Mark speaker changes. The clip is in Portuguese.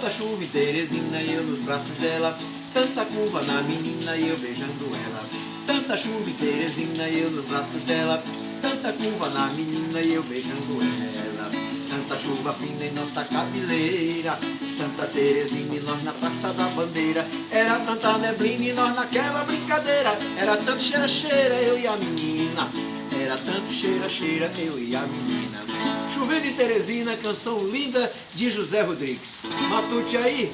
Speaker 1: Tanta chuva em Teresina e eu nos braços dela, tanta curva na menina e eu beijando ela. Tanta chuva em Teresina e eu nos braços dela, tanta curva na menina e eu beijando ela. Tanta chuva fina em nossa cabeleira, tanta Teresina e nós na Praça da Bandeira. Era tanta neblina e nós naquela brincadeira. Era tanto cheira-cheira eu e a menina, era tanto cheira-cheira eu e a menina. Chovendo em Teresina, canção linda de José Rodrigues. Matute aí.